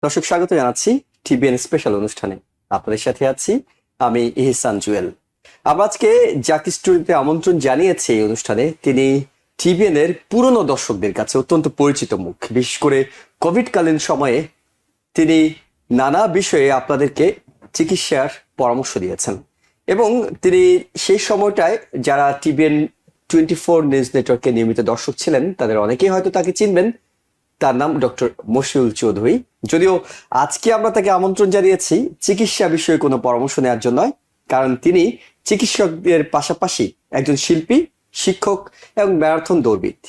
দর্শক স্বাগত জানাচ্ছি টিবিএন স্পেশাল অনুষ্ঠানে। আপনাদের সাথে আছি আমি ইহসান জুয়েল। আমরা আজকে যাকে স্টুডিওতে আমন্ত্রণ জানিয়েছি এই অনুষ্ঠানে, তিনি টিবিএন এর পুরনো দর্শকদের কাছে অত্যন্ত পরিচিত মুখ। বিশেষ করে কোভিডকালীন সময়ে তিনি নানা বিষয়ে আপনাদেরকে চিকিৎসার পরামর্শ দিয়েছেন এবং তিনি সেই সময়টায় যারা টিবিএন 24 নিউজ নেটওয়ার্কে নিয়মিত দর্শক ছিলেন তাদের অনেকেই হয়তো তাকে চিনবেন। তার নাম ডক্টর মশিউল চৌধুরী। যদিও আজকে আমরা তাকে আমন্ত্রণ জানিয়েছি চিকিৎসা বিষয়ে কোনো পরামর্শ নেওয়ার জন্য নয়, কারণ তিনি চিকিৎসকদের পাশাপাশি একজন শিল্পী, শিক্ষক এবং ম্যারাথন দৌড়বিদ।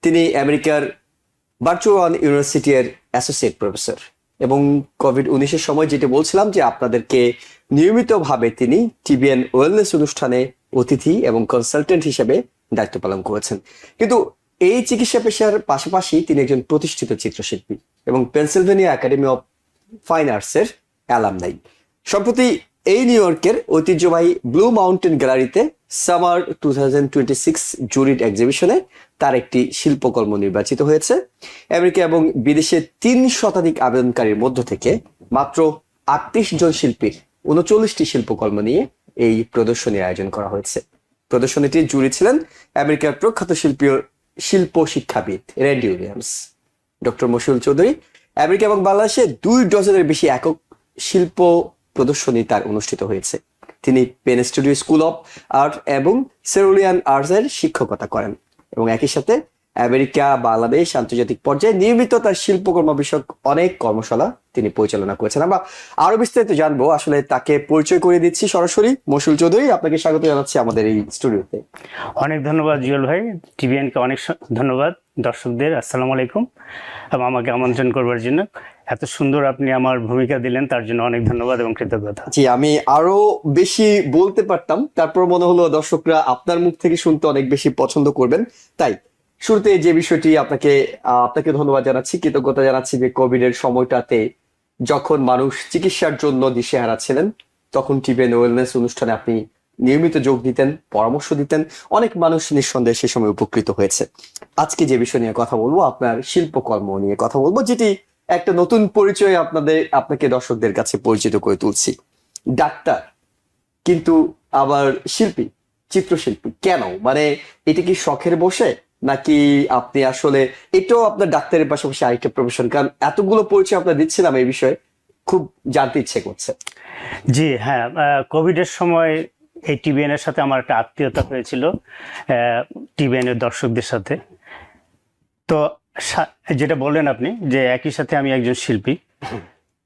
তিনি আমেরিকার বার্চুয়ান ইউনিভার্সিটি এর অ্যাসোসিয়েট প্রফেসর এবং কোভিড-19 সময় যেটা বলছিলাম যে আপনাদেরকে নিয়মিতভাবে তিনি টিবিএন ওয়েলনেস অনুষ্ঠানে অতিথি এবং কনসালটেন্ট হিসেবে দায়িত্ব পালন করেছেন। কিন্তু এই চিকিৎসা পেশার পাশাপাশি তিনি একজন প্রতিষ্ঠিত চিত্রশিল্পী এবং Pennsylvania academy of fine arts এর অ্যালামনাই। সম্প্রতি এই নিউ ইয়র্কের ঐতিহ্যবাহী ব্লু মাউন্টেন গ্যালারিতে সামার 2026 জুরিড এক্সিবিশনে তার একটি শিল্পকর্ম নির্বাচিত হয়েছে। আমেরিকা এবং বিদেশে 3 শতাধিক আবেদনকারীর মধ্য থেকে মাত্র 38 জন শিল্পীর 39টি শিল্পকর্ম নিয়ে এই প্রদর্শনীর আয়োজন করা হয়েছে। প্রদর্শনীটির জুরি ছিলেন আমেরিকার প্রখ্যাত শিল্প শিক্ষাবিদ Randy Williams. Doctor Moshiul Chowdhury America এবং বাংলাদেশে 2 ডজনের বেশি একক শিল্প প্রদর্শনী তার অনুষ্ঠিত হয়েছে। তিনি Penn studio school of art এবং সেরুলিয়ান আর্টস এর শিক্ষকতা করেন এবং একই সাথে আমেরিকা, বাংলাদেশ, আন্তর্জাতিক পর্যায়ে নিয়মিত তার শিল্পকর্ম বিষয়ক অনেক কর্মশালা তিনি পরিচালনা করেছেন। আমরা আরো বিস্তারিত জানবো, আসলে তাকে পরিচয় করে দিচ্ছি সরাসরি। মশিউল চৌধুরী, আপনাকে স্বাগত জানাচ্ছি আমাদের এই স্টুডিওতে। অনেক ধন্যবাদ জুয়েল ভাই, টিবিএন কে অনেক ধন্যবাদ। দর্শকদের আসসালামু আলাইকুম এবং আমাকে আমন্ত্রণ করবার জন্য এত সুন্দর আপনি আমার ভূমিকা দিলেন, তার জন্য অনেক ধন্যবাদ এবং কৃতজ্ঞতা। জি, আমি আরো বেশি বলতে পারতাম, তারপর মনে হলো দর্শকরা আপনার মুখ থেকে শুনতে অনেক বেশি পছন্দ করবেন। তাই শুরুতে যে বিষয়টি আপনাকে ধন্যবাদ জানাচ্ছি, কৃতজ্ঞতা জানাচ্ছি যে কোভিড এর সময়টাতে যখন মানুষ চিকিৎসার জন্য দিশেহারা ছিলেন, তখন টিবিএন ওয়েলনেস অনুষ্ঠানে আপনি নিয়মিত যোগ দিতেন, পরামর্শ দিতেন। অনেক মানুষ নিঃসন্দেহে সে সময় উপকৃত হয়েছে। আজকে যে বিষয় নিয়ে কথা বলবো, আপনার শিল্পকর্ম নিয়ে কথা বলবো, যেটি একটা নতুন পরিচয় আপনাকে দর্শকদের কাছে পরিচিত করে তুলছি। ডাক্তার কিন্তু আবার শিল্পী, চিত্রশিল্পী কেন? মানে এটা কি শখের বসে, নাকি আপনি আসলে এটাও আপনার ডাক্তারের পাশাপাশি আরেকটা প্রফেশন? কারণ এতগুলো পরিচয় আপনার দিচ্ছিলাম, এই বিষয়ে খুব জানতে ইচ্ছে করছে। জি হ্যাঁ, কোভিডের সময় এই টিবিএন এর সাথে আমার একটা আত্মীয়তা হয়েছিল, টিবিএন এর দর্শকদের সাথে। তো যেটা বললেন আপনি যে একই সাথে আমি একজন শিল্পী,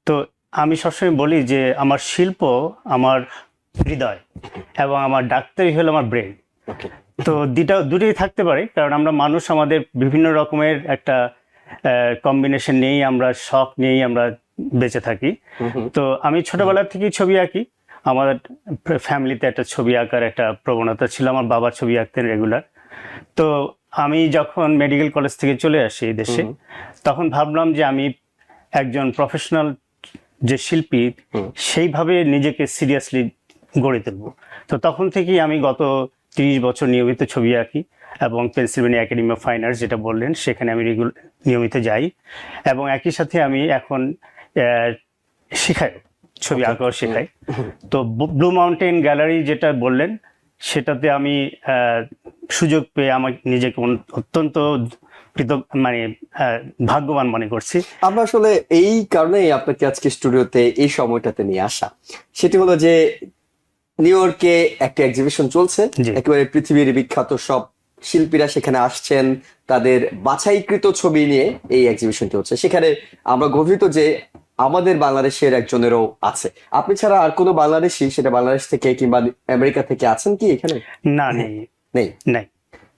তো আমি সবসময় বলি যে আমার শিল্প আমার হৃদয় এবং আমার ডাক্তারি হলো আমার ব্রেন। তো দুটোই থাকতে পারে, কারণ আমরা মানুষ, আমাদের বিভিন্ন রকমের একটা কম্বিনেশন নিয়েই আমরা, শখ নিয়েই আমরা বেঁচে থাকি। তো আমি ছোটবেলা থেকেই ছবি আঁকি। আমার ফ্যামিলিতে একটা ছবি আঁকার একটা প্রবণতা ছিল, আমার বাবা ছবি আঁকতেন রেগুলার। তো আমি যখন মেডিকেল কলেজ থেকে চলে আসি এই দেশে, তখন ভাবলাম যে আমি একজন প্রফেশনাল যে শিল্পী সেইভাবে নিজেকে সিরিয়াসলি গড়ে তুলব। তো তখন থেকেই আমি গত 30 বছর নিয়মিত ছবি আঁকি এবং Pennsylvania academy of fine arts যেটা বললেন সেখানে আমি নিয়মিত যাই এবং একই সাথে আমি এখন শেখাই, ছবি আঁকাও শেখাই। তো ব্লু মাউন্টেন গ্যালারি যেটা বললেন সেটাতে আমি সুযোগ পেয়ে আমার নিজেকে অত্যন্ত ভাগ্যবান মনে করছি। আমরা আসলে এই কারণেই আপনাকে আজকে স্টুডিওতে এই সময়টাতে নিয়ে আসা, সেটি হলো যে নিউ ইয়র্কে একটা এক্সিবিশন চলছে, একেবারে পৃথিবীর বিখ্যাত সব শিল্পীরা সেখানে আসছেন, তাদের বাছাইকৃত ছবি নিয়ে এই এক্সিবিশনটি হচ্ছে। সেখানে আমরা গর্বিত যে আমাদের বাংলাদেশের একজনেরও আছে। আপনি ছাড়া আর কোনো বাংলাদেশি, সেটা বাংলাদেশ থেকে কিংবা আমেরিকা থেকে আছেন কি এখানে? না, নেই।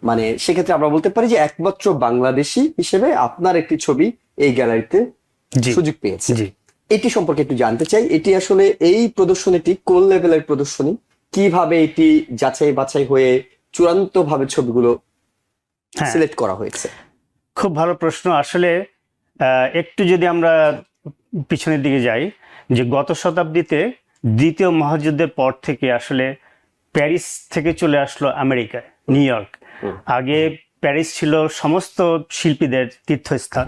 মানে সেক্ষেত্রে আমরা বলতে পারি যে একমাত্র বাংলাদেশি হিসেবে আপনার একটি ছবি এই গ্যালারিতে সুযোগ পেয়েছে। এটি সম্পর্কে একটু জানতে চাই। এটি আসলে এই প্রদর্শনীটি কোন লেভেলের প্রদর্শনী, কিভাবে এটি যাচাই বাছাই হয়ে চূড়ান্ত ভাবে ছবিগুলো সিলেক্ট করা হয়েছে? খুব ভালো প্রশ্ন। আসলে একটু যদি আমরা পিছনের দিকে যাই, যে গত শতাব্দীতে দ্বিতীয় মহাযুদ্ধের পর থেকে আসলে প্যারিস থেকে চলে আসলো আমেরিকায়, নিউ ইয়র্ক। আগে প্যারিস ছিল সমস্ত শিল্পীদের তীর্থস্থান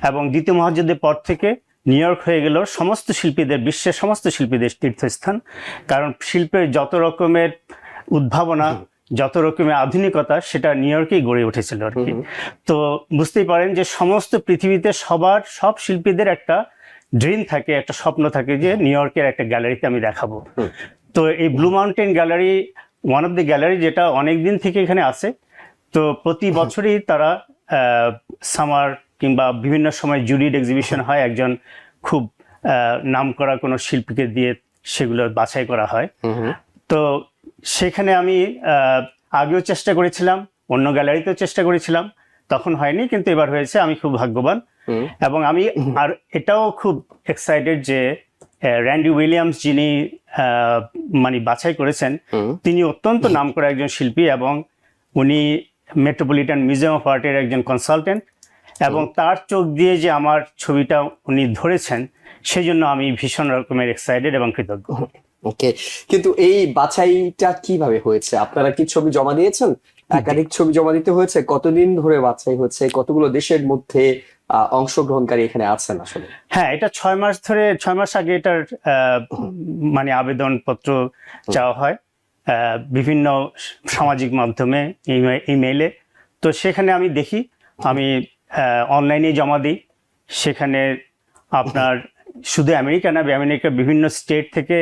এবং দ্বিতীয় মহাযুদ্ধের পর থেকে নিউ ইয়র্ক হয়ে গেল সমস্ত শিল্পীদের, বিশ্বের সমস্ত শিল্পীদের তীর্থস্থান। কারণ শিল্পের যত রকমের উদ্ভাবনা, যত রকমের আধুনিকতা, সেটা নিউ ইয়র্কেই গড়ে উঠেছিল আর কি। তো বুঝতেই পারেন যে সমস্ত পৃথিবীতে সব শিল্পীদের একটা ড্রিম থাকে, একটা স্বপ্ন থাকে যে নিউ ইয়র্কের একটা গ্যালারিতে আমি দেখাবো। তো এই blue mountain gallery one of the gallery, যেটা অনেক দিন থেকে এখানে আছে। তো প্রতি বছরই তারা সামার কিংবা বিভিন্ন সময় জুরিড এক্সিবিশন হয়, একজন খুব নামকরা কোনো শিল্পীকে দিয়ে সেগুলো বাছাই করা হয়। তো সেখানে আমি আগেও চেষ্টা করেছিলাম, অন্য গ্যালারিতেও চেষ্টা করেছিলাম, তখন হয়নি, কিন্তু এবার হয়েছে। আমি খুব ভাগ্যবান। এবং আমি আর এটাও খুব এক্সাইটেড যে র্যান্ডি উইলিয়ামস, যিনি মানে বাছাই করেছেন, তিনি অত্যন্ত নামকরা একজন শিল্পী এবং উনি মেট্রোপলিটন মিউজিয়াম অফ আর্টের একজন কনসালটেন্ট। এবং তার চোখ দিয়ে যে আমার ছবিটা উনি ধরেছেন, সেই জন্য আমি ভীষণ রকমের এক্সাইটেড এবং কৃতজ্ঞ। ওকে, কিন্তু এই বাছাইটা কিভাবে হয়েছে? আপনারা কি ছবি জমা দিয়েছেন? একাধিক ছবি জমা দিতে হয়েছে? কতদিন ধরে বাছাই হচ্ছে? কতগুলো দেশের মধ্যে অংশগ্রহণকারী এখানে আছেন আসলে? হ্যাঁ, এটা 6 মাস ধরে, 6 মাস আগে এটার মানে আবেদনপত্র চাওয়া হয় বিভিন্ন সামাজিক মাধ্যমে, ইমেইলে। তো সেখানে আমি দেখি, আমি অনলাইনে জমা দিই। সেখানে আপনার শুধু আমেরিকা না, আমেরিকার বিভিন্ন স্টেট থেকে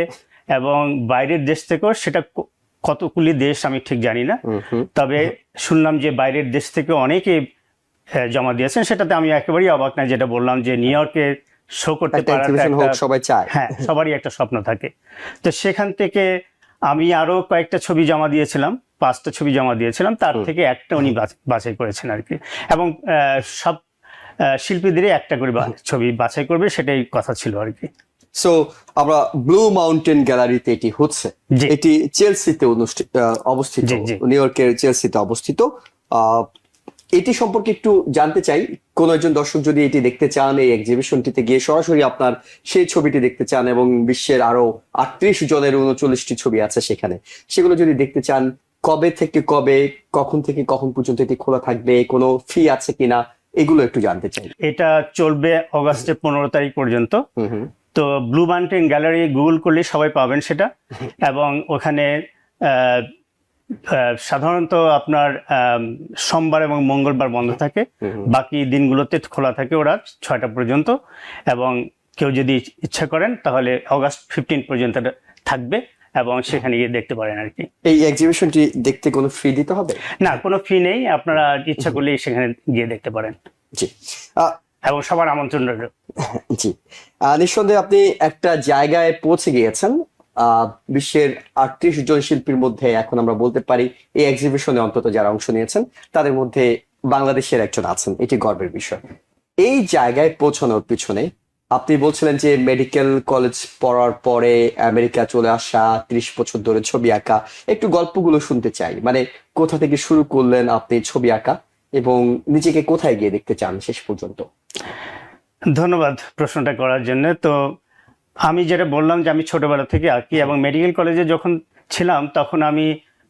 এবং বাইরের দেশ থেকেও, সেটা কতগুলি দেশ আমি ঠিক জানি না, তবে শুনলাম যে বাইরের দেশ থেকে অনেকে জমা দিয়েছেন। সেটাতে আমি একেবারেই অবাক না, যেটা বললাম যে নিউ ইয়র্কে শো করতে পারাটা সবাই চায়। হ্যাঁ, সবারই একটা স্বপ্ন থাকে। তো সেখান থেকে আমি আরো কয়েকটা ছবি জমা দিয়েছিলাম, 5টা ছবি জমা দিয়েছিলাম, তার থেকে একটা উনি বাছাই করেছেন আর কি। এবং সব শিল্পীদেরই একটা করে ছবি বাছাই করবে, সেটাই কথা ছিল আর কি। সো আমরা ব্লু মাউন্টেন গ্যালারিতে এটি হচ্ছে, এটি চেলসিতে অবস্থিত, নিউ ইয়র্কের চেলসিতে অবস্থিত। এটি সম্পর্কে একটু জানতে চাই। কোন একজন দর্শক যদি এটি দেখতে চান, এই এক্সিবিশনটিতে গিয়ে সরাসরি আপনার সেই ছবিটি দেখতে চান, এবং বিশ্বের আরো 38 জনের 39টি ছবি আছে সেখানে, সেগুলো যদি দেখতে চান, কবে থেকে কবে, কখন থেকে কখন পর্যন্ত এটি খোলা থাকবে, কোনো ফি আছে কিনা, এগুলো একটু জানতে চাই। এটা চলবে অগাস্টের 15 তারিখ পর্যন্ত। তো ব্লু মাউন্টেন গ্যালারি গুগল করলে সবাই পাবেন সেটা। এবং ওখানে সাধারণত আপনার সোমবার এবং মঙ্গলবার বন্ধ থাকে, বাকি দিনগুলোতে খোলা থাকে ওরা 6টা পর্যন্ত। এবং কেউ যদি ইচ্ছা করেন তাহলে অগাস্ট 15 পর্যন্ত থাকবে, এবং সেখানে গিয়ে দেখতে পারেন আর কি। এই এক্সিবিশনটি দেখতে কোনো ফি দিতে হবে? না, কোনো ফি নেই, আপনারা ইচ্ছা করলে সেখানে গিয়ে দেখতে পারেন। জি, এবং সবার আমন্ত্রণ রইল। জি, নিঃসন্দেহে আপনি একটা জায়গায় পৌঁছে গিয়েছেন। বিশ্বের 38 জন শিল্পীর মধ্যে এখন আমরা বলতে পারি এই এক্সিবিশনে অন্তত যারা অংশ নিয়েছেন, তাদের মধ্যে বাংলাদেশের একজন আছেন, এটি গর্বের বিষয়। এই জায়গায় পৌঁছানোর পিছনে আপনি বলছিলেন যে মেডিকেল কলেজ পড়ার পরে আমেরিকা চলে আসা, 30 বছর ধরে ছবি আঁকা। একটু গল্পগুলো শুনতে চাই, মানে কোথা থেকে শুরু করলেন আপনি ছবি আঁকা, এবং নিজেকে কোথায় গিয়ে দেখতে চান শেষ পর্যন্ত? ধন্যবাদ প্রশ্নটা করার জন্য। তো আমি যেটা বললাম যে আমি ছোটবেলা থেকে আঁকি, এবং মেডিকেল কলেজে যখন ছিলাম তখন আমি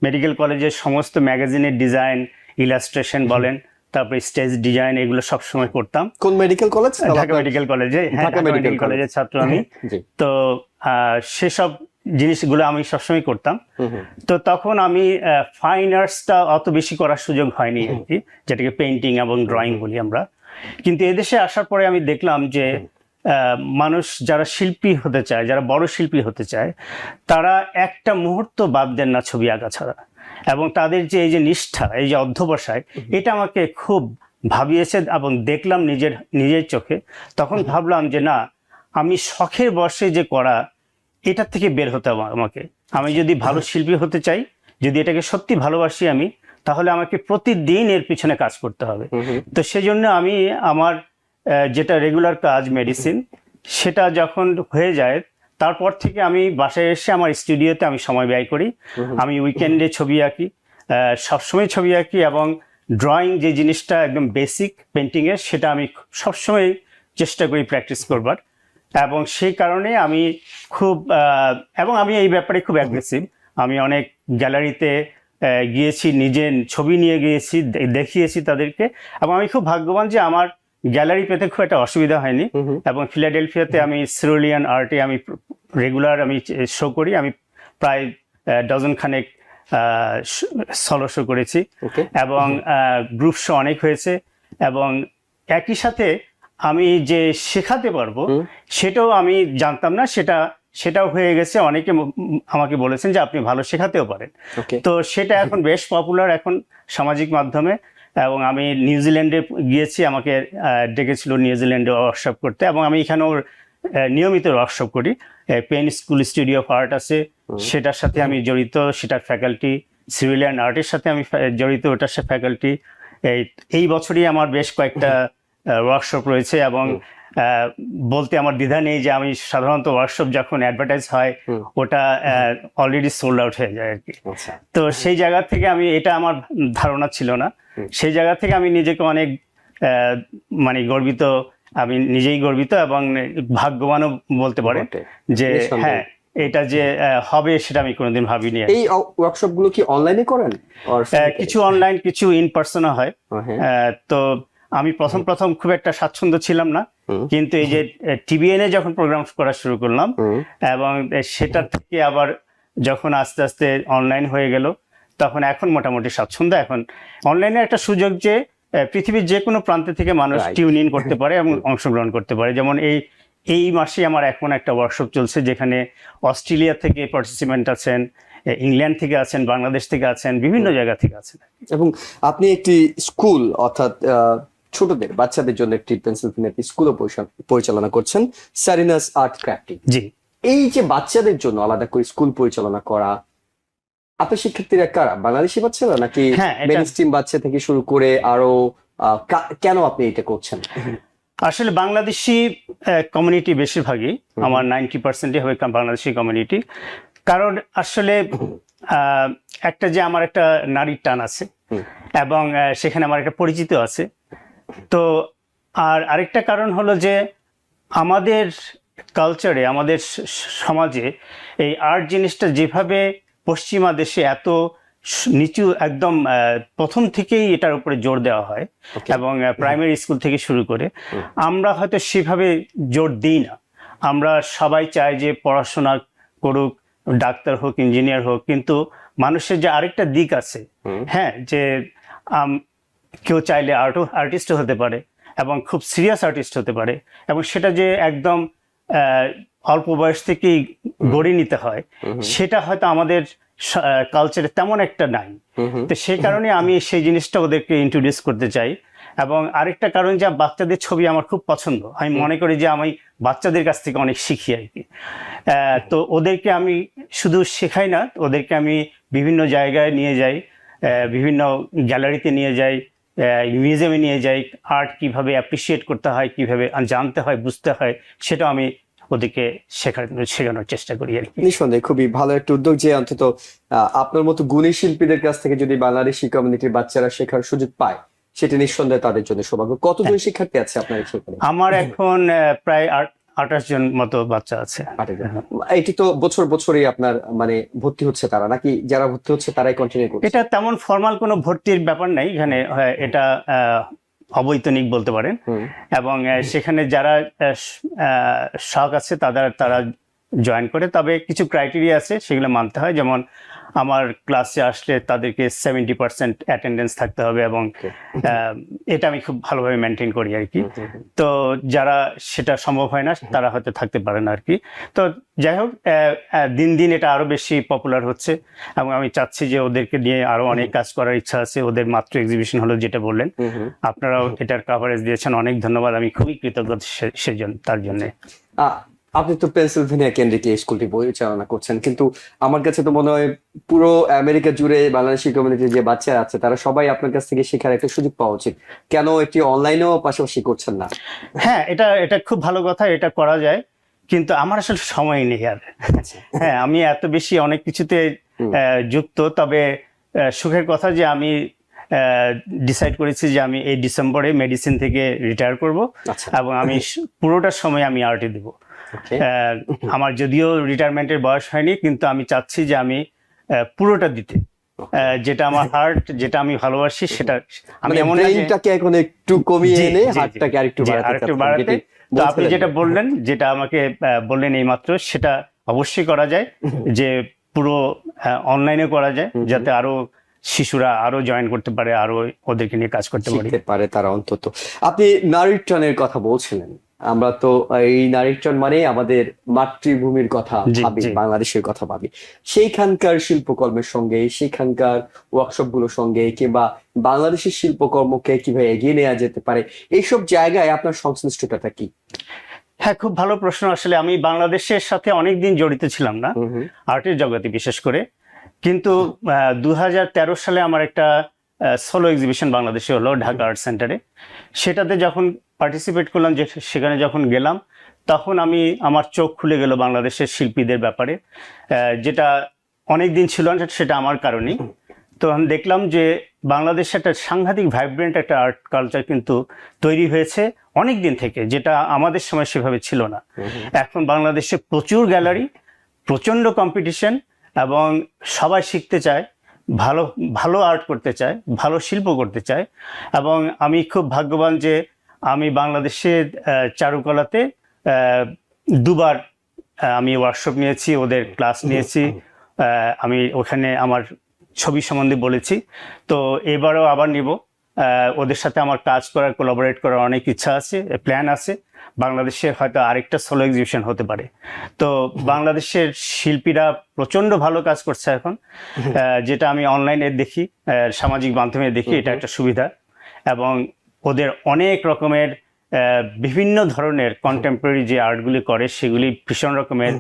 মেডিকেল কলেজের সমস্ত ম্যাগাজিনের ডিজাইন, ইলাস্ট্রেশন বলেন, তারপরে স্টেজ ডিজাইন, এগুলো সবসময় করতাম। কোন মেডিকেল কলেজ? ঢাকা মেডিকেল কলেজে। হ্যাঁ, ঢাকা মেডিকেল কলেজের ছাত্র আমি। তো সেসব জিনিসগুলো আমি সবসময় করতাম। তো তখন আমি ফাইন আর্টসটা অত বেশি করার সুযোগ হয়নি আর কি, যেটাকে পেইন্টিং এবং ড্রয়িং বলি আমরা। কিন্তু এদেশে আসার পরে আমি দেখলাম যে মানুষ যারা শিল্পী হতে চায়, যারা বড় শিল্পী হতে চায়, তারা একটা মুহূর্ত বাদ দেন না ছবি আঁকা ছাড়া। এবং তাদের যে এই যে নিষ্ঠা, এই যে অধ্যবসায়, এটা আমাকে খুব ভাবিয়েছে। এবং দেখলাম নিজের চোখে, তখন ভাবলাম যে না, আমি শখের বশে যে করা, এটার থেকে বের হতে হবে আমাকে। আমি যদি ভালো শিল্পী হতে চাই, যদি এটাকে সত্যি ভালোবাসি আমি, তাহলে আমাকে প্রতিদিন এর পিছনে কাজ করতে হবে। তো সেজন্য আমি আমার যেটা রেগুলার কাজ, মেডিসিন, সেটা যখন হয়ে যায়, তারপর থেকে আমি বাসায় এসে আমার স্টুডিওতে আমি সময় ব্যয় করি। আমি উইকেন্ডে ছবি আঁকি, সবসময় ছবি আঁকি। এবং ড্রয়িং যে জিনিসটা একদম বেসিক পেন্টিংয়ের, সেটা আমি সবসময় চেষ্টা করি প্র্যাকটিস করবার। এবং সেই কারণে আমি খুব এবং আমি এই ব্যাপারে খুব অ্যাগ্রেসিভ। আমি অনেক গ্যালারিতে গিয়েছি, নিজের ছবি নিয়ে গিয়েছি, দেখিয়েছি তাদেরকে। এবং আমি খুব ভাগ্যবান যে আমার গ্যালারি পেতে খুব একটা অসুবিধা হয়নি। এবং ফিলাডেলফিয়াতে আমি সিরোলিয়ান আর্টে আমি রেগুলার আমি শো করি। আমি প্রায় ডজন খানেক সলো শো করেছি এবং গ্রুপ শো অনেক হয়েছে। এবং একই সাথে আমি যে শেখাতে পারবো সেটাও আমি জানতাম না, সেটাও হয়ে গেছে। অনেকে আমাকে বলেছেন যে আপনি ভালো শেখাতেও পারেন। তো সেটা এখন বেশ পপুলার এখন সামাজিক মাধ্যমে। এবং আমি নিউজিল্যান্ডে গিয়েছি, আমাকে ডেকেছিল নিউজিল্যান্ডে ওয়ার্কশপ করতে, এবং আমি এখানেও নিয়মিত ওয়ার্কশপ করি। Penn school studio of art আছে, সেটার সাথে আমি জড়িত, সেটার ফ্যাকাল্টি। সিরিলিয়ান আর্টের সাথে আমি জড়িত, ওটার সাথে ফ্যাকাল্টি। এই বছরই আমার বেশ কয়েকটা ওয়ার্কশপ রয়েছে। এবং বলতে আমার দ্বিধা নেই যে আমি সাধারণত ওয়ার্কশপ যখন অ্যাডভার্টাইজ হয় ওটা অলরেডি সোল্ড আউট হয়ে যায় আর কি। তো সেই জায়গা থেকে আমি, এটা আমার ধারণা ছিল না, সেই জায়গা থেকে আমি নিজেকে অনেক মানে গর্বিত, আমি নিজেই গর্বিত এবং ভাগ্যবানও বলতে পারে যে হ্যাঁ এটা যে হবে সেটা আমি কোনোদিন ভাবিনি। এই ওয়ার্কশপ গুলো কি অনলাইনে করেন? কিছু অনলাইন, কিছু ইন পার্সনও হয়। তো আমি প্রথম খুব একটা স্বাচ্ছন্দ্য ছিলাম না, কিন্তু এই যে টিবিএনএ যখন প্রোগ্রাম করা শুরু করলাম এবং সেটার থেকে আবার যখন আস্তে আস্তে অনলাইন হয়ে গেল, তখন এখন মোটামুটি স্বাচ্ছন্দ্য। এখন অনলাইনে একটা সুযোগ যে পৃথিবীর যে কোনো প্রান্ত থেকে মানুষ টিউন ইন করতে পারে এবং অংশগ্রহণ করতে পারে। যেমন এই মাসে আমার এখন একটা ওয়ার্কশপ চলছে যেখানে অস্ট্রেলিয়া থেকে পার্টিসিপেন্ট আছেন, ইংল্যান্ড থেকে আছেন, বাংলাদেশ থেকে আছেন, বিভিন্ন জায়গা থেকে আছেন। এবং আপনি একটি স্কুল, অর্থাৎ ছোটদের বাচ্চাদের জন্য একটি পেন্সিলভেনিয়াতে স্কুলও পরিচালনা করছেন, সারিনাস আর্ট ক্রাফটিং। জি, এই যে বাচ্চাদের জন্য আলাদা করে স্কুল পরিচালনা করা, আপনার শিক্ষার্থীরা কারা, বাংলাদেশি বাচ্চারা নাকি মেইনস্ট্রিম বাচ্চা থেকে শুরু করে আরো, কেন আপনি এটা করছেন? আসলে বাংলাদেশি কমিউনিটি বেশিরভাগই, আমার 90% হবে বাংলাদেশি কমিউনিটি। কারণ আসলে একটা যে আমার একটা নারীর টান আছে এবং সেখানে আমার একটা পরিচিত আছে। তো আর আরেকটা কারণ হলো যে আমাদের কালচারে, আমাদের সমাজে এই আর্ট জিনিসটা যেভাবে পশ্চিমা দেশে এত নিচু, একদম প্রথম থেকেই এটার উপরে জোর দেওয়া হয় এবং প্রাইমারি স্কুল থেকে শুরু করে, আমরা হয়তো সেভাবে জোর দিই না। আমরা সবাই চাই যে পড়াশোনা করুক, ডাক্তার হোক, ইঞ্জিনিয়ার হোক, কিন্তু মানুষের যে আরেকটা দিক আছে, হ্যাঁ, যে কেউ চাইলে আর্টিস্টও হতে পারে এবং খুব সিরিয়াস আর্টিস্ট হতে পারে, এবং সেটা যে একদম অল্প বয়স থেকেই গড়ে নিতে হয়, সেটা হয়তো আমাদের কালচারে তেমন একটা নাই। তো সেই কারণে আমি সেই জিনিসটা ওদেরকে ইন্ট্রোডিউস করতে চাই। এবং আরেকটা কারণ যে বাচ্চাদের ছবি আমার খুব পছন্দ, আমি মনে করি যে আমি বাচ্চাদের কাছ থেকে অনেক শিখি আর কি। তো ওদেরকে আমি শুধু শেখাই না, ওদেরকে আমি বিভিন্ন জায়গায় নিয়ে যাই, বিভিন্ন গ্যালারিতে নিয়ে যাই, মিউজিয়ামে নিয়ে যাই। আর্ট কিভাবে অ্যাপ্রিসিয়েট করতে হয়, কিভাবে জানতে হয়, বুঝতে হয়, সেটা আমি ওদেরকে শেখানোর চেষ্টা করি আর কি। নিঃসন্দেহে খুবই ভালো একটা উদ্যোগ যে অন্তত আপনার মতো গুণী শিল্পীদের কাছ থেকে যদি বাংলাদেশি কমিউনিটির বাচ্চারা শেখার সুযোগ পায়, সেটা নিঃসন্দেহে তাদের জন্য সৌভাগ্য। কতজন শিক্ষার্থী আছে আপনার এখানে? আমার এখন প্রায় 28 জন মতো বাচ্চা আছে। এটি তো বছরই আপনার মানে ভর্তি হচ্ছে তারা, নাকি যারা ভর্তি হচ্ছে তারাই কন্টিনিউ করছে? এটা তেমন ফর্মাল কোনো ভর্তির ব্যাপার নাই এখানে, এটা অবৈতনিক বলতে পারেন। এবং সেখানে যারা শখ আছে তারা জয়েন করে, তবে কিছু ক্রাইটেরিয়া আছে, সেগুলো মানতে হয়। যেমন আমার ক্লাসে আসলে তাদেরকে 70% অ্যাটেন্ডেন্স থাকতে হবে, এবং এটা আমি খুব ভালোভাবে মেনটেন করি আর কি। তো যারা সেটা সম্ভব হয় না তারা হয়তো থাকতে পারে না আর কি। তো যাই হোক, দিন দিন এটা আরো বেশি পপুলার হচ্ছে, এবং আমি চাচ্ছি যে ওদেরকে নিয়ে আরো অনেক কাজ করার ইচ্ছা আছে। ওদের মাত্র এক্সিবিশন হলো, যেটা বললেন, আপনারাও এটার কাভারেজ দিয়েছেন, অনেক ধন্যবাদ, আমি খুবই কৃতজ্ঞ সেজন্য, তার জন্য। আপনি তো পেনসিলভেনিয়া কেন্দ্রিক এই স্কুলটি পরিচালনা করছেন, কিন্তু আমার কাছে তো মনে হয় পুরো আমেরিকা জুড়ে বাংলাদেশি কমিউনিটির যে বাচ্চারা আছে তারা সবাই আপনার কাছ থেকে শেখার একটা সুযোগ পাওয়া উচিত। কেন এটি অনলাইনেও পাশাপাশি করছেন না? হ্যাঁ, এটা খুব ভালো কথা, এটা করা যায়, কিন্তু আমার আসলে সময় নেই আর। হ্যাঁ, আমি এত বেশি অনেক কিছুতে যুক্ত। তবে সুখের কথা যে আমি ডিসাইড করেছি যে আমি এই ডিসেম্বরে মেডিসিন থেকে রিটায়ার করব, এবং আমি পুরোটা সময় আমি আর্টে দেব। আমার যদিও রিটায়ারমেন্টের বয়স হয়নি, কিন্তু আমি চাচ্ছি যে আমি পুরোটা দিতে। যেটা আমার হার্ট, যেটা আমি ভালোবাসি, সেটা আমি মানে এমন না যে- ব্রেইনটাকে এখন একটু কমিয়ে জি, এনে জি, জি, হার্টটাকে আরেকটু জি, বাড়াতে আরেকটু চাচ্ছেন, বাড়াতে। যেটি তো আপনি বলছিলেন। যেটা বললেন, যেটা আমাকে বললেন এই মাত্র, সেটা অবশ্যই করা যায়, যে পুরো অনলাইনে করা যায়, যাতে আরো শিশুরা আরো জয়েন করতে পারে, আরো ওদেরকে নিয়ে কাজ করতে পারি। শিখতে পারে তারা অন্তত। আপনি নারীটনের কথা বলছিলেন, আমরা তো এই নারীটন মানে আমাদের মাতৃভূমির কথা জি, ভাবি, জি। বাংলাদেশের কথা ভাবি, সেইখানকার শিল্পকর্মের সঙ্গে, সেইখানকার ওয়ার্কশপ গুলোর সঙ্গে, কিংবা বাংলাদেশের শিল্পকর্মকে কিভাবে এগিয়ে নেওয়া যেতে পারে, এইসব জায়গায় আপনার সংশ্লিষ্টতা কি? হ্যাঁ, খুব ভালো প্রশ্ন। আসলে আমি বাংলাদেশের সাথে অনেকদিন জড়িত ছিলাম না, হুম হুম। আর্টের জগতে বিশেষ করে। কিন্তু 2013 সালে আমার একটা সোলো এক্সিবিশন বাংলাদেশে হলো ঢাকা আর্ট সেন্টারে। সেটাতে যখন পার্টিসিপেট করলাম, যে সেখানে যখন গেলাম, তখন আমার চোখ খুলে গেল বাংলাদেশের শিল্পীদের ব্যাপারে, যেটা অনেক দিন ছিল না, সেটা আমার কারণেই। তো আমি দেখলাম যে বাংলাদেশে একটা সাংঘাতিক ভাইব্রেন্ট একটা আর্ট কালচার কিন্তু তৈরি হয়েছে অনেক দিন থেকে, যেটা আমাদের সময় সেভাবে ছিল না। এখন বাংলাদেশে প্রচুর গ্যালারি, প্রচন্ড কম্পিটিশন, এবং সবাই শিখতে চায়, ভালো ভালো আর্ট করতে চায়, ভালো শিল্প করতে চায়। এবং আমি খুব ভাগ্যবান যে আমি বাংলাদেশের চারুকলাতে দুবার আমি ওয়ার্কশপ নিয়েছি, ওদের ক্লাস নিয়েছি। আমি ওখানে আমার ছবি সম্বন্ধে বলেছি। তো এবারও আবার নিব। ওদের সাথে আমার কাজ করার, কোলাবোরেট করার অনেক ইচ্ছা আছে, প্ল্যান আছে। বাংলাদেশে হয়তো আরেকটা সোলো এক্সিবিশন হতে পারে। তো বাংলাদেশের শিল্পীরা প্রচন্ড ভালো কাজ করছে এখন, যেটা আমি অনলাইনে দেখি, সামাজিক মাধ্যমে দেখি, এটা একটা সুবিধা। এবং ওদের অনেক রকমের বিভিন্ন ধরনের কন্টেম্পোরারি যে আর্টগুলি করে, সেগুলি ভীষণ রকমের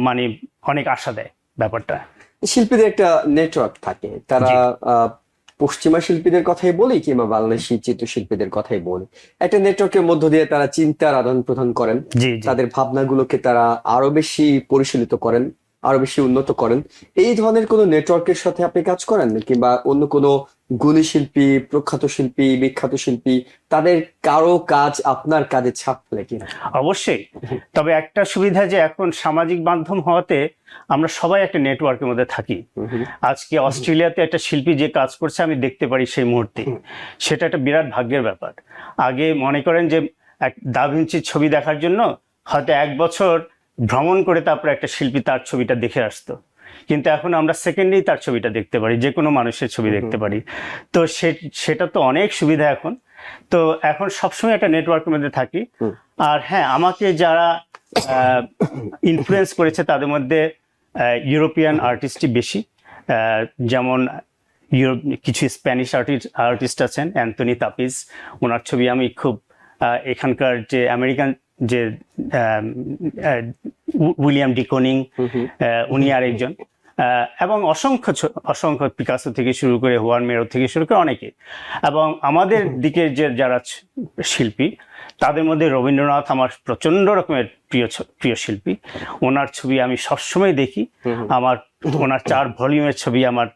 মানে অনেক আশা দেয় ব্যাপারটা। শিল্পীদের একটা নেটওয়ার্ক থাকে, তারা জি। পশ্চিমা শিল্পীদের কথাই বলি কিংবা বাংলাদেশি চিত্রশিল্পীদের কথাই বলি, একটা নেটওয়ার্কের মধ্য দিয়ে তারা চিন্তার আদান প্রদান করেন, জি, জি। তাদের ভাবনাগুলোকে তারা আরো বেশি পরিশীলিত করেন, আরো বেশি উন্নত করেন। এই ধরনের কোনো নেটওয়ার্কের সাথে আপনি কাজ করেন, কিংবা অন্য কোনো গুণী শিল্পী, প্রখ্যাত শিল্পী, বিখ্যাত শিল্পী, তাদের কারো কাজ আপনার কাজে ছাপ ফেলে কিনা? অবশ্যই। তবে একটা সুবিধা, যে এখন সামাজিক মাধ্যম হওয়াতে আমরা সবাই একটা নেটওয়ার্কের মধ্যে থাকি। আজকে অস্ট্রেলিয়াতে একটা শিল্পী যে কাজ করছে আমি দেখতে পারি সেই মুহূর্তে, সেটা একটা বিরাট ভাগ্যের ব্যাপার। আগে মনে করেন যে এক দা ভিঞ্চির ছবি দেখার জন্য হয়তো 1 বছর ভ্রমণ করে তারপরে একটা শিল্পী তার ছবিটা দেখে আসতো, কিন্তু এখন আমরা সেকেন্ডেই তার ছবিটা দেখতে পারি, যে কোনো মানুষের ছবি দেখতে পারি। তো সেটা তো অনেক সুবিধা এখন। তো এখন সবসময় একটা নেটওয়ার্কের মধ্যে থাকি। আর হ্যাঁ, আমাকে যারা ইনফ্লুয়েন্স করেছে তাদের মধ্যে ইউরোপিয়ান আর্টিস্টই বেশি। যেমন কিছু স্প্যানিশ আর্টিস্ট আছেন, অ্যান্থনি তাপিজ, ওনার ছবি আমি খুব, এখানকার যে আমেরিকান যে উইলিয়াম ডিকোনিং, উনি আরেকজন, এবং অসংখ্য পিকাসো থেকে শুরু করে হুয়ান মেরো থেকে শুরু করে অনেকে। এবং আমাদের দিকে যে যারা শিল্পী, তাদের মধ্যে রবীন্দ্রনাথ আমার প্রচন্ড রকমের প্রিয় শিল্পী। ওনার ছবি আমি সবসময় দেখি। ওনার 4 ভলিউমের ছবি আমার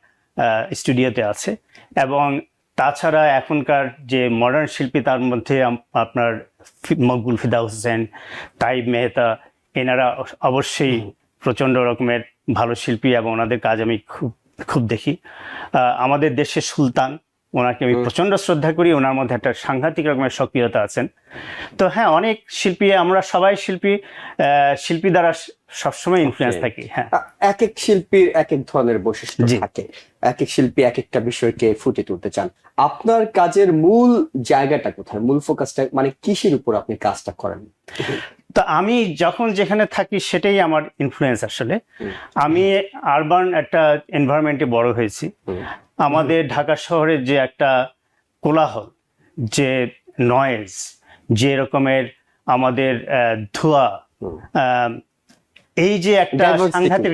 স্টুডিওতে আছে। এবং তাছাড়া এখনকার যে মডার্ন শিল্পী, তার মধ্যে আপনার মকবুল ফিদা হোসেন, তাইব মেহতা, এনারা অবশ্যই প্রচন্ড রকমের ভালো শিল্পী, এবং ওনাদের কাজ আমি খুব দেখি। আমাদের দেশের সুলতান, ওনাকে আমি প্রচন্ড শ্রদ্ধা করি, ওনার মধ্যে একটা সাংঘাতিক রকমের সক্রিয়তা আছেন। তো হ্যাঁ, অনেক শিল্পী, আমরা সবাই শিল্পী দ্বারা সবসময় ইনফ্লুয়েন্স থাকি। হ্যাঁ, এক এক শিল্পীর এক এক ধরনের বৈশিষ্ট্য থাকে, এক এক শিল্পী এক একটা বিষয়কে ফুটে তুলতে চান। আপনার কাজের মূল জায়গাটা কোথায়, মূল ফোকাসটা মানে কিসের উপর আপনি কাজটা করেন? তো আমি যখন যেখানে থাকি সেটাই আমার ইনফ্লুয়েন্স। আসলে আমি আরবান একটা এনভায়রনমেন্টে বড় হয়েছি। আমাদের ঢাকা শহরের যে একটা কোলাহল, যে নয়েজ, যে রকমের আমাদের ধোঁয়া, এই যে একটা সাংঘাতিক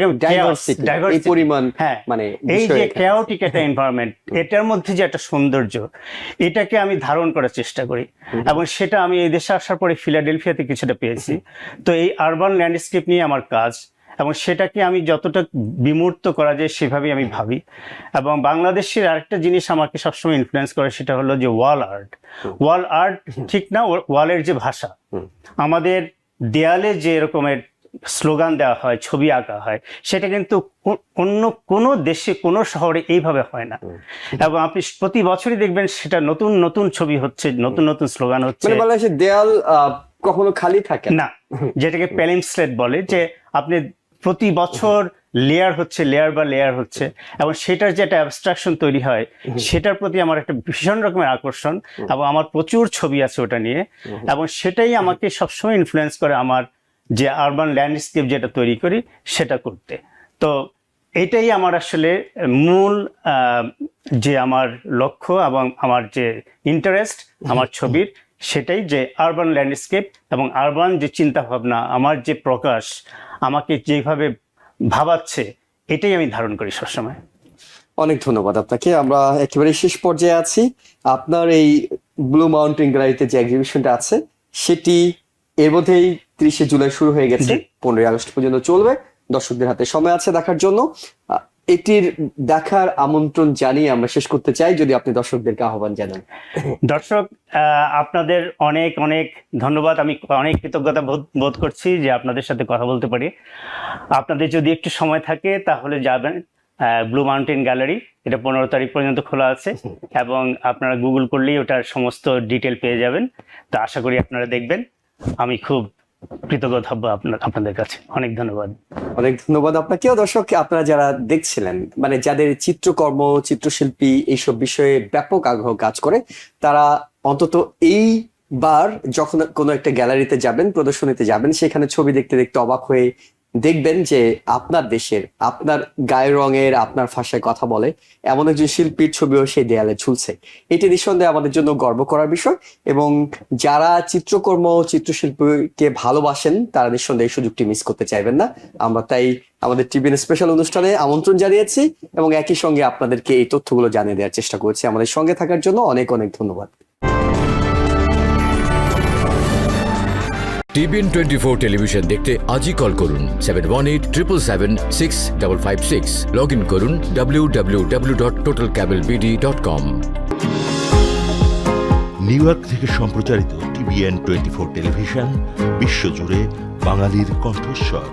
এই পরিমাণ, হ্যাঁ, মানে এই যে কেওটিক একটা এনভায়রনমেন্ট, এটার মধ্যে যে একটা সৌন্দর্য, এটাকে আমি ধারণ করার চেষ্টা করি। এবং সেটা আমি এই দেশে আসার পরে ফিলাডেলফিয়াতে কিছুটা পেয়েছি। তো এই আরবান ল্যান্ডস্কেপ নিয়ে আমার কাজ, এবং সেটাকে আমি যতটা বিমূর্ত করা যায় সেভাবেই আমি ভাবি। এবং বাংলাদেশের আরেকটা জিনিস আমাকে সবসময় ইনফ্লুয়েন্স করে, সেটা হলো যে ওয়াল আর্ট ঠিক না, ওয়ালের যে ভাষা, আমাদের দেয়ালে যে রকমের স্লোগান দেওয়া হয়, ছবি আঁকা হয়, সেটা কিন্তু অন্য কোনো দেশে কোনো শহরে এইভাবে হয় না। এবং আপনি প্রতি বছরই দেখবেন সেটা নতুন নতুন ছবি হচ্ছে, নতুন নতুন স্লোগান হচ্ছে। মানে বাংলাদেশের দেয়াল কখনো খালি থাকে না, যেটাকে প্যালিমস্লেট বলে, যে আপনি প্রতি বছর লেয়ার হচ্ছে, লেয়ার বা লেয়ার হচ্ছে, এবং সেটার যে একটা অ্যাবস্ট্রাকশন তৈরি হয় সেটার প্রতি আমার একটা ভীষণ রকমের আকর্ষণ, এবং আমার প্রচুর ছবি আছে ওটা নিয়ে, এবং সেটাই আমাকে সবসময় ইনফ্লুয়েন্স করে আমার যে আরবান ল্যান্ডস্কেপ যেটা তৈরি করি সেটা করতে। তো এটাই আমার আসলে মূল যে আমার লক্ষ্য এবং আমার যে ইন্টারেস্ট আমার ছবির, সেটাই যে আরবান ল্যান্ডস্কেপ এবং আরবান যে চিন্তা ভাবনা, আমার যে প্রকাশ আমাকে যেভাবে ভাবাচ্ছে, এটাই আমি ধারণ করি সবসময়। অনেক ধন্যবাদ আপনাকে। আমরা একেবারে শেষ পর্যায়ে আছি। আপনার এই ব্লু মাউন্টেন গ্যালারিতে যে এক্সিবিশনটা আছে সেটি এর মধ্যেই 30 জুলাই শুরু হয়ে গেছে, 15 আগস্ট পর্যন্ত চলবে। দর্শকদের হাতে সময় আছে দেখার জন্য। এটির দেখার আমন্ত্রণ জানিয়ে আমরা শেষ করতে চাই, যদি আপনি দর্শকদেরকে আহ্বান জানান। দর্শক, আপনাদের অনেক অনেক ধন্যবাদ। আমি অনেক কৃতজ্ঞতা বোধ করছি যে আপনাদের সাথে কথা বলতে পারি। আপনাদের যদি একটু সময় থাকে তাহলে যাবেন ব্লু মাউন্টেন গ্যালারি। এটা 15 তারিখ পর্যন্ত খোলা আছে, এবং আপনারা গুগল করলেই ওটার সমস্ত ডিটেল পেয়ে যাবেন। তো আশা করি আপনারা দেখবেন। আমি খুব কৃতজ্ঞ থাকবো আপনাদের কাছে। অনেক ধন্যবাদ। অনেক ধন্যবাদ আপনাকেও। দর্শক, আপনারা যারা দেখছিলেন, মানে যাদের চিত্রকর্ম, চিত্রশিল্পী এইসব বিষয়ে ব্যাপক আগ্রহ কাজ করে, তারা অন্তত এইবার যখন কোনো একটা গ্যালারিতে যাবেন, প্রদর্শনীতে যাবেন, সেখানে ছবি দেখতে দেখতে অবাক হয়ে দেখবেন যে আপনার দেশের, আপনার গায়ের রঙের, আপনার ভাষায় কথা বলে এমন একজন শিল্পীর ছবিও সেই দেয়ালে ঝুলছে। এটি নিঃসন্দেহে আমাদের জন্য গর্ব করার বিষয়, এবং যারা চিত্রকর্ম, চিত্রশিল্পীকে ভালোবাসেন তারা নিঃসন্দেহে এই সুযোগটি মিস করতে চাইবেন না। আমরা তাই আমাদের টিভিএন স্পেশাল অনুষ্ঠানে আমন্ত্রণ জানিয়েছি, এবং একই সঙ্গে আপনাদেরকে এই তথ্যগুলো জানিয়ে দেওয়ার চেষ্টা করেছি। আমাদের সঙ্গে থাকার জন্য অনেক অনেক ধন্যবাদ। টিবিএন 24 টেলিভিশন দেখতে আজই কল করুন 7187776556। লগ ইন করুন www.totalcablebd.com। নিউ ইয়র্ক থেকে সম্প্রচারিত টিবিএন 24 টেলিভিশন বিশ্বজুড়ে বাঙালির কণ্ঠস্বর।